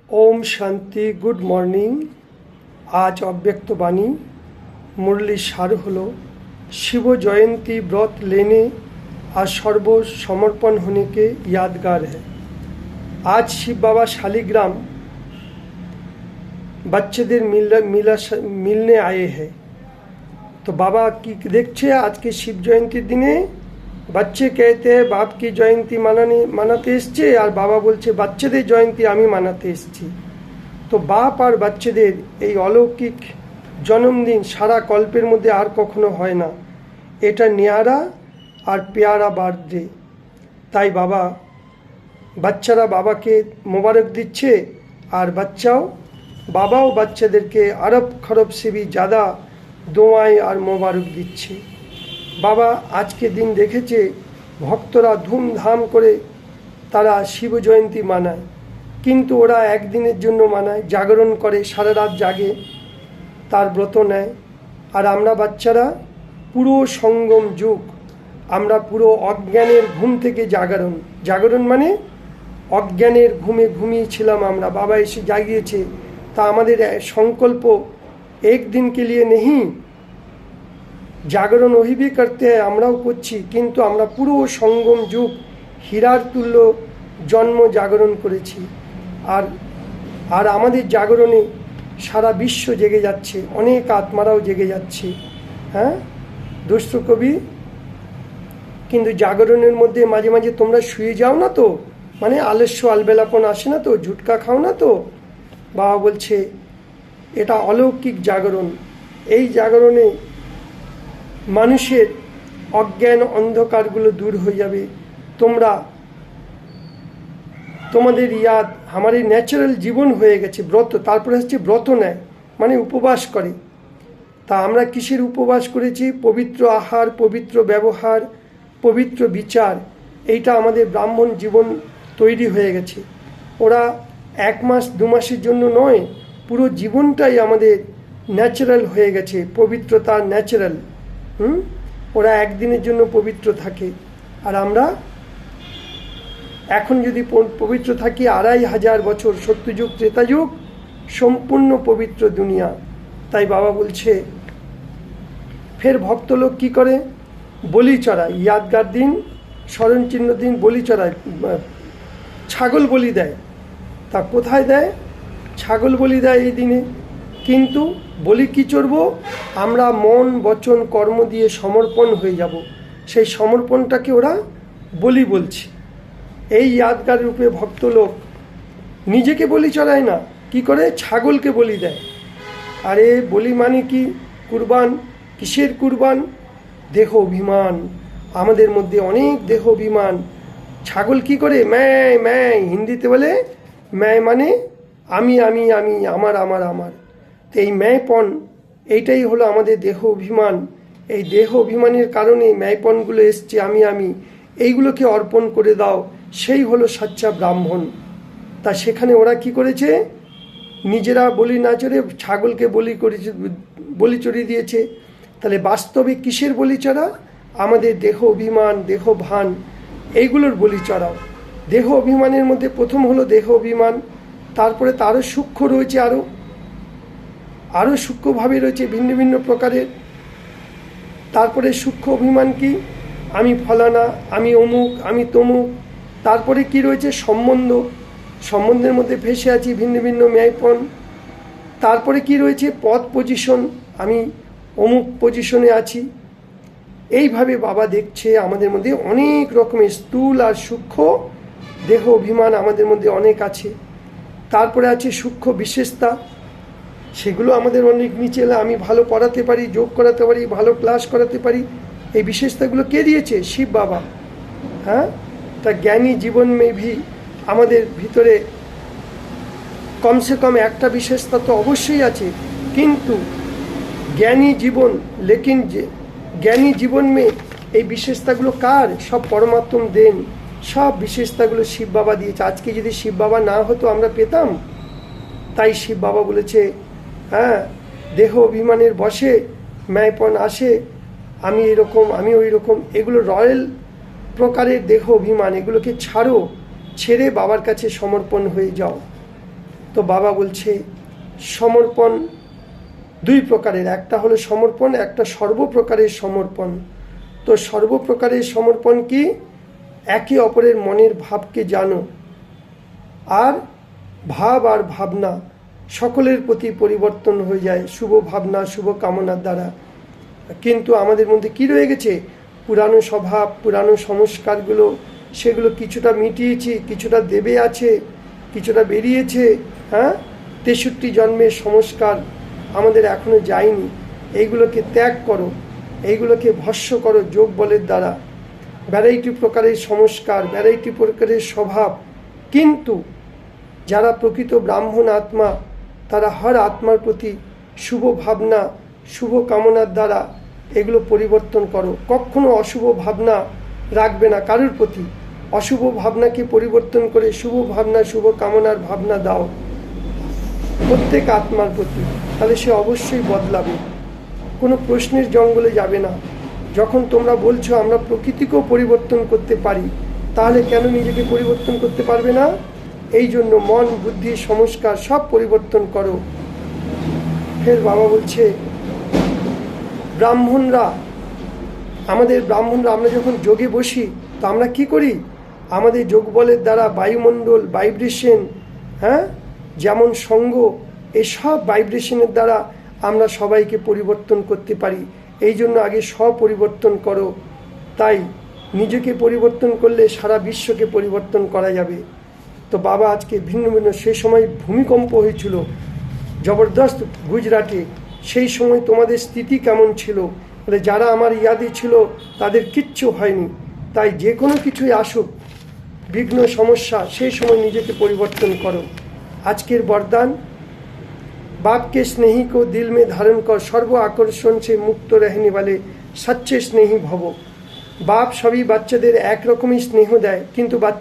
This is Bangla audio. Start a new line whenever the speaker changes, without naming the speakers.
ओम शांति। Good morning. आज अव्यक्त बाणी मुरली सार हलो शिव जयंती व्रत लेने और सर्व समर्पण होने के यादगार है। आज शिव बाबा शालिग्राम बच्चेদের मिलने आए हैं। तो बाबा की देखছে आज के शिव जयंती दिने बच्चे कहते हैं बाप की जयंती मानाते এসছে আর বাবা বলছে বাচ্চাদের জয়ন্তী আমি মানাতে এসেছি। তো বাপ আর বাচ্চাদের এই অলৌকিক জন্মদিন সারা কল্পের মধ্যে আর কখনো হয় না। এটা নিয়ারা আর পেয়ারা বার্থডে। তাই বাবা বাচ্চারা বাবাকে মোবারক দিচ্ছে আর বাবাও বাচ্চাদেরকে আরব খরব से भी ज़्यादा দোয়াই আর মোবারক দিচ্ছে। বাবা আজকে দিন দেখেছে ভক্তরা ধুমধাম করে তারা শিব জয়ন্তী মানায়, কিন্তু ওরা একদিনের জন্য মানায়, জাগরণ করে, সারা রাত জাগে, তার ব্রত নেয়। আর আমরা বাচ্চারা পুরো সঙ্গম যুগ, আমরা পুরো অজ্ঞানের ঘুম থেকে জাগরণ মানে অজ্ঞানের ঘুমে ঘুমিয়েছিলাম আমরা, বাবা এসে জাগিয়েছে। তা আমাদের সংকল্প এক দিন के लिए नहीं, জাগরণ वही भी करते हैं, আমরাও করছি, কিন্তু আমরা পুরো সঙ্গম যুগ হীরার তুল্য জন্ম জাগরণ করেছি। আর আমাদের জাগরণে সারা বিশ্ব জেগে যাচ্ছে, অনেক আত্মারাও জেগে যাচ্ছে। হ্যাঁ দুষ্ট কবি, কিন্তু জাগরণের মধ্যে মাঝে মাঝে তোমরা শুয়ে যাও না তো, মানে আলস্য আলবেলাপন আসে না তো, ঝুটকা খাও না তো। বাবা বলছে এটা অলৌকিক জাগরণ। এই জাগরণে মানুষের অজ্ঞান অন্ধকারগুলো দূর হয়ে যাবে। তোমাদের ইয়াদ আমার ন্যাচারাল জীবন হয়ে গেছে। ব্রত, তারপরে হচ্ছে ব্রত নেয় মানে উপবাস করে। তা আমরা কিসের উপবাস করেছি? পবিত্র আহার, পবিত্র ব্যবহার, পবিত্র বিচার। এইটা আমাদের ব্রাহ্মণ জীবন তৈরি হয়ে গেছে। ওরা 1 মাস 2 মাসের জন্য নয়, পুরো জীবনটাই আমাদের ন্যাচারাল হয়ে গেছে, পবিত্রতা ন্যাচারাল। ওরা একদিনের জন্য পবিত্র থাকে, আর আমরা এখন যদি পবিত্র থাকি 2500 বছর, সত্যযুগ ত্রেতাযুগ সম্পূর্ণ পবিত্র দুনিয়া। তাই বাবা বলছে ফের ভক্ত লোক কী করে? বলি চড়ায়, ইয়াদগার দিন, স্মরণচিহ্ন দিন বলি চড়ায়, ছাগল বলি দেয়। তা কোথায় দেয়? ছাগল বলি দেয় এই দিনে। কিন্তু বলি কি চড়বো? আমরা মন বচন কর্ম দিয়ে সমর্পণ হয়ে যাব। সেই সমর্পণটাকে ওরা বলি বলছে। এই ইয়াদগার রূপে ভক্ত লোক নিজেকে বলি চড়ায় না, কি করে? ছাগলকে বলি দেয়। আরে বলি মানে কি? কুরবান। কিসের কুরবান? দেহ অভিমান। আমাদের মধ্যে অনেক দেহ অভিমান। ছাগল কি করে? ম্যায় ম্যায়, হিন্দিতে বলে ম্যায় মানে আমি আমি আমি, আমার আমার আমার। তো এই ম্যায়পন, এইটাই হলো আমাদের দেহ অভিমান। এই দেহ অভিমানের কারণে ম্যায়পনগুলো এসছে, আমি আমি। এইগুলোকে অর্পণ করে দাও, সেই হলো সাচ্চা ব্রাহ্মণ। তা সেখানে ওরা কি করেছে? নিজেরা বলি না চড়ে ছাগলকে বলি চড়িয়ে দিয়েছে। তাহলে বাস্তবে কিসের বলি চড়া? আমাদের দেহ অভিমান, দেহ ভান, এইগুলোর বলি চড়াও। দেহ অভিমানের মধ্যে প্রথম হলো দেহ অভিমান, তারপরে তারও সূক্ষ্ম রয়েছে, আরও সূক্ষ্মভাবে রয়েছে ভিন্ন ভিন্ন প্রকারের। তারপরে সূক্ষ্ম অভিমান কি? আমি ফলানা, আমি অমুক, আমি তমুক। তারপরে কি রয়েছে? সম্বন্ধের মধ্যে ফেসে আছি ভিন্ন ভিন্ন ম্যায়পন। তারপরে কি রয়েছে? পদ পজিশন, আমি অমুক পজিশনে আছি। এইভাবে বাবা দেখছে আমাদের মধ্যে অনেক রকমের স্থূল আর সূক্ষ্ম দেহ অভিমান আমাদের মধ্যে অনেক আছে। তারপরে আছে সূক্ষ্ম বিশেষতা, সেগুলো আমাদের অনেক নিচে। আমি ভালো পড়াতে পারি, যোগ করাতে পারি, ভালো ক্লাস করাতে পারি। এই বিশেষতাগুলো কে দিয়েছে? শিব বাবা। হ্যাঁ, তা জ্ঞানী জীবন মে ভি আমাদের ভিতরে কমসে কম একটা বিশেষতা তো অবশ্যই আছে। কিন্তু জ্ঞানী জীবন, লেকিন জ্ঞানী জীবন মে এই বিশেষতাগুলো কার? সব পরমাত্ম দেন। সব বিশেষতাগুলো শিব বাবা দিয়েছে। আজকে যদি শিব বাবা না হতো আমরা পেতাম। তাই শিব বাবা বলেছে হ্যাঁ, দেহ অভিমানের বশে ম্যায়পন আসে, আমি এরকম, আমি ওই রকম। এগুলো রয়্যাল প্রকারের দেহ অভিমান, এগুলোকে ছাড়ো, ছেড়ে বাবার কাছে সমর্পণ হয়ে যাও। তো বাবা বলছে সমর্পণ দুই প্রকারের, একটা হলো সমর্পণ, একটা সর্বপ্রকারের সমর্পণ। তো সর্বপ্রকারের সমর্পণ কি? একে অপরের মনের ভাবকে জানো, আর ভাব আর ভাবনা সকলের প্রতি পরিবর্তন হয়ে যায় শুভ ভাবনা শুভ কামনার দ্বারা। কিন্তু আমাদের মধ্যে কি রয়ে গেছে? পুরানো স্বভাব, পুরানো সংস্কারগুলো, সেগুলো কিছুটা মিটিয়েছি, কিছুটা দেবে আছে, কিছুটা বেরিয়েছে। হ্যাঁ, 63 জন্মের সংস্কার আমাদের এখনো যায়নি। এইগুলোকে ত্যাগ করো, এইগুলোকে ভস্য করো যোগ বলের দ্বারা। ভ্যারাইটি প্রকারের সংস্কার, ভ্যারাইটি প্রকারের স্বভাব, কিন্তু যারা প্রকৃত ব্রাহ্মণ আত্মা, তারা হর আত্মার প্রতি শুভ ভাবনা শুভ কামনার দ্বারা এগুলো পরিবর্তন করো। কখনো অশুভ ভাবনা রাখবে না কারোর প্রতি। অশুভ ভাবনাকে পরিবর্তন করে শুভ ভাবনা শুভ কামনার ভাবনা দাও প্রত্যেক আত্মার প্রতি, তাহলে সে অবশ্যই বদলাবে, কোনো প্রশ্নের জঙ্গলে যাবে না। যখন তোমরা বলছো আমরা প্রকৃতিকেও পরিবর্তন করতে পারি, তাহলে কেন নিজেকে পরিবর্তন করতে পারবে না? এই জন্য মন বুদ্ধি সংস্কার সব পরিবর্তন করো। ফের বাবা বলছে ব্রাহ্মণরা, আমাদের ব্রাহ্মণরা আমরা যখন যোগে বসি তো আমরা কি করি? আমাদের যোগ বলের দ্বারা বায়ুমণ্ডল ভাইব্রেশন, হ্যাঁ, যেমন সঙ্গ, এসব ভাইব্রেশনের দ্বারা আমরা সবাইকে পরিবর্তন করতে পারি। এই জন্য আগে পরিবর্তন করো। তাই নিজেকে পরিবর্তন করলে সারা বিশ্বকে পরিবর্তন করা যাবে। তো বাবা আজকে ভিন্ন ভিন্ন, সেই সময় ভূমিকম্প হয়েছিল জবরদস্ত গুজরাটে, সেই সময় তোমাদের স্থিতি কেমন ছিল? বলে যারা আমার ইয়াদে ছিল তাদের কিচ্ছু হয়নি। তাই যে কোনো কিছুই আসুক বিঘ্ন সমস্যা, সেই সময় নিজেকে পরিবর্তন করো। আজকের বরদান, बाप के स्नेही को दिल में धारण कर सर्व आकर्षण से मुक्त रहने वाले सच्चे स्नेही भव। बाप सभी বাচ্চাদের একরকমই স্নেহ দেয়, কিন্তু